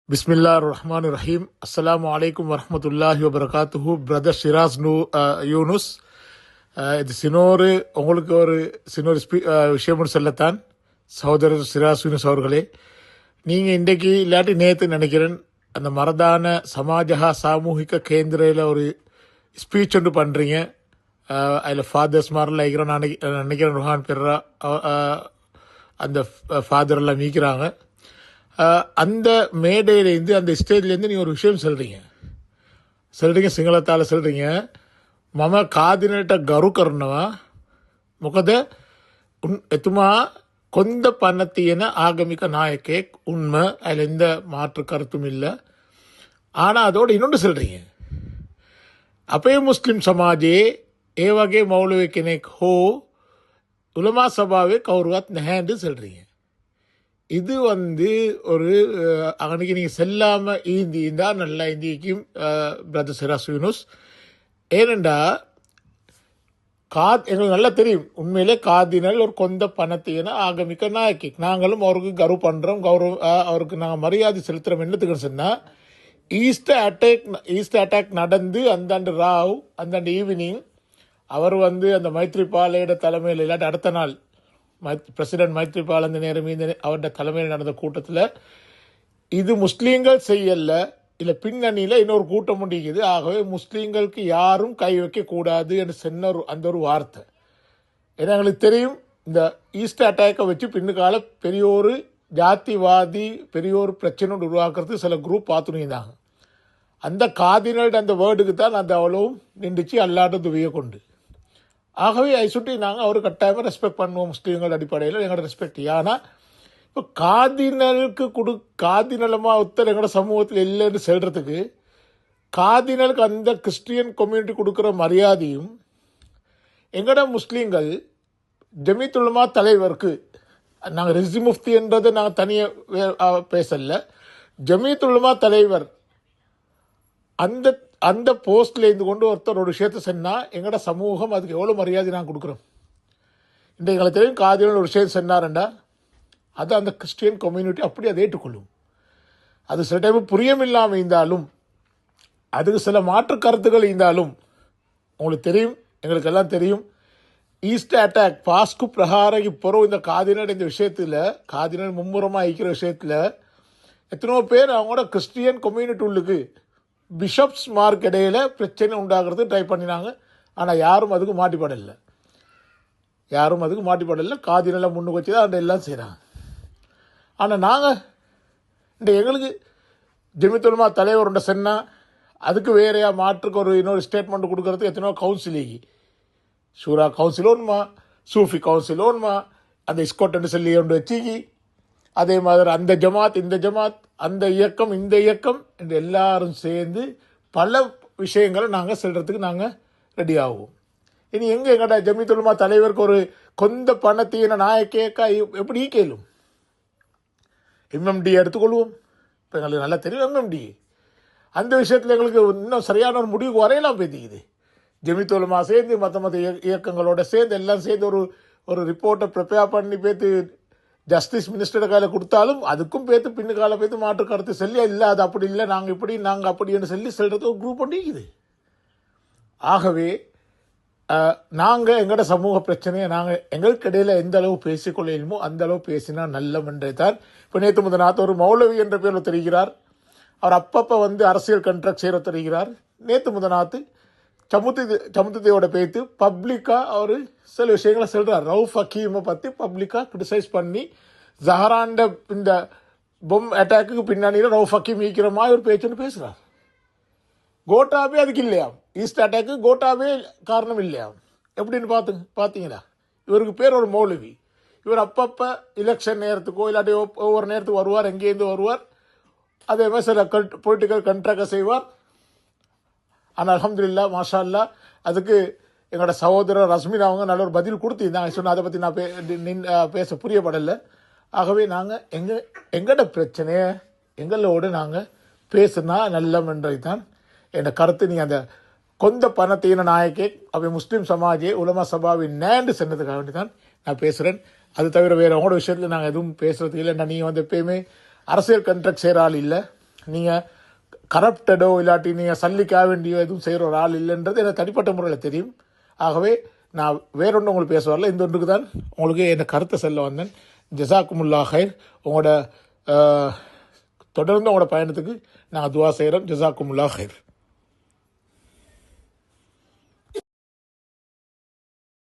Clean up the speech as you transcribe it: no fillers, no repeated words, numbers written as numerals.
Bismillah ar-Rahman ar-Rahim. Assalamu alaikum wa rahmatullahi wa barakatuhu. Brother Shiraz Yunus. இது உங்களுக்கு ஒரு சின்னொரு விஷயம் சொல்லத்தான் சகோதரர் சிராஸ் யூனுஸ் அவர்களே. நீங்கள் இன்றைக்கு இல்லாட்டி நேற்று நினைக்கிறேன் அந்த மரதான சமாஜகா சாமூகிக கேந்திரையில் ஒரு ஸ்பீச் ஒன்று பண்ணுறீங்க. அதில் ஃபாதர்ஸ் மாதிரிலாம் இருக்கிறோம். நான் நினைக்கிறேன் ருஹான் பெர்ரா அந்த ஃபாதரெல்லாம் மீக்கிறாங்க. அந்த மேடையிலேருந்து அந்த ஸ்டேஜ்லேருந்து நீங்கள் ஒரு விஷயம் சொல்கிறீங்க சிங்களத்தால் சொல்கிறீங்க. මම කාදිනට ගරු කරනවා මොකද එතුමා කොන්ද පන්න තියෙන ආගමික நாயකෙක් உண்ம அதில் எந்த மாற்று கருத்தும் இல்லை. ஆனால் அதோடு இன்னொன்று சொல்கிறீங்க අපේ මුස්ලිම් සමාජයේ ඒ වගේ මෞලවි කෙනෙක් හෝ උලමා සභාවේ කවුරුවත් නැහැன்னு சொல்கிறீங்க. இது ஒரு அன்னைக்கு நீங்கள் செல்லாமல் ஈந்திந்தா நல்லா இந்திக்கும் பிரதர் சிராஸ் யூனுஸ். ஏனெண்டா எங்களுக்கு நல்லா தெரியும் உண்மையிலே காதினல் ஒரு கொந்த பணத்தையான ஆகமிக்க நாயக்கி. நாங்களும் அவருக்கு கௌரவ பண்ணுறோம், அவருக்கு நாங்கள் மரியாதை செலுத்துகிறோம். என்னத்துக்குன்னு சொன்னால் ஈஸ்டர் அட்டாக் நடந்து அந்தாண்டு ராவ் அந்தாண்டு ஈவினிங் அவர் அந்த மைத்ரிபாலையோட தலைமையில் இல்லாட்டி அடுத்த நாள் பிரசிடென்ட் மைத்ரிபால் அந்த நேரம் அவருடைய தலைமையில் நடந்த கூட்டத்தில் இது முஸ்லீம்கள் செய்யல இல்லை பின்னணியில் இன்னொரு கூட்டம் முடிக்குது. ஆகவே முஸ்லீம்களுக்கு யாரும் கை வைக்கக்கூடாது என்று சொன்ன அந்த ஒரு வார்த்தை. ஏன்னா எங்களுக்கு தெரியும் இந்த ஈஸ்டர் அட்டாக்கை வச்சு பின்னுக்கால பெரிய ஒரு ஜாத்திவாதி பெரிய ஒரு பிரச்சனை உருவாக்குறது சில குரூப் பார்த்துருந்தாங்க. அந்த காதினோட அந்த வேர்டுக்கு தான் அந்த அவ்வளவும் நின்றுச்சு அல்லாட்ட துவியை கொண்டு. ஆகவே அதை சுட்டி நாங்கள் அவர் கட்டாயமாக ரெஸ்பெக்ட் பண்ணுவோம் முஸ்லீம்கள் அடிப்படையில் எங்களோட ரெஸ்பெக்ட். ஆனால் இப்போ காதினலுக்கு காதினலமாக ஒருத்தர் எங்களோட சமூகத்தில் இல்லைன்னு சொல்கிறதுக்கு காதினலுக்கு அந்த கிறிஸ்டியன் கம்யூனிட்டி கொடுக்குற மரியாதையும் எங்களோட முஸ்லீம்கள் ஜமீத் உலமா தலைவருக்கு நாங்கள் ரிஸ்வி முஃப்தி என்றதை நாங்கள் தனியாக பேசல. ஜமீத் உலமா தலைவர் அந்த போஸ்ட்ல இருந்து கொண்டு ஒருத்தர் ஒரு விஷயத்தை சொன்னால் எங்களோட சமூகம் அதுக்கு எவ்வளோ மரியாதை நாங்கள் கொடுக்குறோம். இன்றைக்கு எங்களுக்கு தெரியும் காதினல் ஒரு விஷயம் சொன்னார்ண்டா அது அந்த கிறிஸ்டியன் கம்யூனிட்டி அப்படி அதை ஏற்றுக்கொள்ளும். அது சில டைம் புரியமில்லாமல் இருந்தாலும் அதுக்கு சில மாற்று கருத்துக்கள் இருந்தாலும் உங்களுக்கு தெரியும் எங்களுக்கு எல்லாம் தெரியும் ஈஸ்டர் அட்டாக் பாஸ்கு பிரகாரம் இப்போ இந்த காதினல் இந்த விஷயத்தில் காதினல் மும்முரமாக இருக்கிற விஷயத்தில் எத்தனோ பேர் அவங்களோட கிறிஸ்டியன் கம்யூனிட்டி உள்ளுக்கு பிஷப்ஸ் மார்க் இடையில் பிரச்சனை உண்டாகிறது ட்ரை பண்ணினாங்க. ஆனால் யாரும் அதுக்கு மாட்டிப்படலை. காதினெல்லாம் முன்னுக்கு வச்சு தான் அந்த எல்லாம் செய்கிறாங்க. ஆனால் நாங்கள் எங்களுக்கு ஜமீத் உலமா தலைவர் சொன்னால் அதுக்கு வேறையா மாற்றுக்கு இன்னொரு ஸ்டேட்மெண்ட் கொடுக்கறதுக்கு எத்தனையோ கவுன்சிலிங்கி ஷூரா கவுன்சில் ஒன்றுமா சூஃபி கவுன்சில் ஒன்றுமா அந்த இஸ்கோட்னு சொல்லி ஒன்று வச்சுக்கி அதே மாதிரி அந்த ஜமாத் இந்த ஜமாத் அந்த இயக்கம் இந்த இயக்கம் என்று எல்லாரும் சேர்ந்து பல விஷயங்களை நாங்கள் செல்றதுக்கு நாங்கள் ரெடி ஆகுவோம். இனி எங்கள்ட ஜமீத் உலமா தலைவருக்கு ஒரு கொந்த பணத்தீன நாயக்கேக்கா எப்படி கேளும்? எம்எம்டி எடுத்துக்கொள்வோம். இப்போ எங்களுக்கு நல்லா தெரியும் எம்எம்டி அந்த விஷயத்தில் எங்களுக்கு இன்னும் சரியான ஒரு முடிவுக்கு வரையலாம் பேத்திக்குது. ஜமீத் உலமா சேர்ந்து மற்ற இயக்கங்களோட சேர்ந்து எல்லாம் சேர்ந்து ஒரு ரிப்போர்ட்டை ப்ரிப்பேர் பண்ணி பேத்து ஜஸ்டிஸ் மினிஸ்டரோட கையில் கொடுத்தாலும் அதுக்கும் பேத்து பின்னுக்கால பேத்து மாற்று கருத்து சொல்லி இல்லை அது அப்படி இல்லை நாங்கள் இப்படி நாங்கள் அப்படின்னு சொல்லி சொல்கிறது ஒரு குரூப் பண்ணிக்குது. ஆகவே நாங்கள் எங்களோட சமூக பிரச்சனையை நாங்கள் எங்களுக்கு இடையில் எந்த அளவு பேசிக்கொள்ளையுமோ அந்த அளவு பேசினா நல்லமென்றே தான். இப்போ நேற்று முதநாத்து ஒரு மௌலவி என்ற பேரில் தெரிகிறார். அவர் அப்பப்போ அரசியல் கண்ட்ராக்ட் செய்கிற தெரிகிறார். நேற்று முதநாத்து சமுத்தியோட பேத்து பப்ளிக்காக அவர் சில விஷயங்களை சொல்கிறார். ரவுஃப் ஹக்கீமை பற்றி பப்ளிக்காக கிரிட்டிசைஸ் பண்ணி ஜஹராண்ட இந்த பொம் அட்டாக்கு பின்னணியில் ரவுஃப் ஹக்கீம் ஈக்கிற மாதிரி ஒரு பேச்சுன்னு பேசுகிறார். கோட்டாவே அதுக்கு இல்லையா? ஈஸ்டர் அட்டாக்கு கோட்டாவே காரணம் இல்லையா? எப்படின்னு பார்த்தீங்களா? இவருக்கு பேர் ஒரு மௌலவி. இவர் அப்பப்போ எலெக்ஷன் நேரத்துக்கோ இல்லாட்டி ஒவ்வொரு நேரத்துக்கு வருவார், எங்கேருந்து வருவார். அதே மாதிரி சில பொலிட்டிக்கல் கண்ட்ராக்டை செய்வார். ஆனால் அல்ஹம்துலில்லாஹ் மாஷா அல்லாஹ் அதுக்கு எங்களோட சகோதரர் ரஸ்மின் அவங்க நல்ல ஒரு பதில் கொடுத்திருந்தாங்க. சொன்னால் அதை பற்றி நான் பேச புரியப்படலை. ஆகவே நாங்கள் எங்களோட பிரச்சனையை எங்களோடு நாங்கள் பேசுனா நல்லமென்றது தான் என் கருத்து. நீ அந்த கொந்த பணத்தீன நாயக்கே அவை முஸ்லீம் சமாஜே உலமா சபாவின் நேண்டு சென்னதுக்காக வேண்டி தான் நான் பேசுகிறேன். அது தவிர வேறு அவங்களோட விஷயத்தில் நாங்கள் எதுவும் பேசுகிறதுக்கு இல்லை. நீங்கள் எப்பயுமே அரசியல் கண்ட்ராக்ட் செய்கிற ஆள் இல்லை. நீங்கள் கரப்டடோ இல்லாட்டி நீங்கள் சல்லிக்காக வேண்டியோ எதுவும் செய்கிற ஒரு ஆள் இல்லைன்றது எனக்கு தனிப்பட்ட முறையில் தெரியும். ஆகவே நான் வேறொன்று உங்களுக்கு பேச வரல, இந்த ஒன்றுக்கு தான் உங்களுக்கு என் கருத்தை சொல்ல வந்தேன். ஜஸாக்குமுல்லா ஹைர். உங்களோட தொடர்ந்து உங்களோட பயணத்துக்கு நாங்கள் துவா செய்கிறோம். ஜஸாக்குமுல்லா ஹைர்.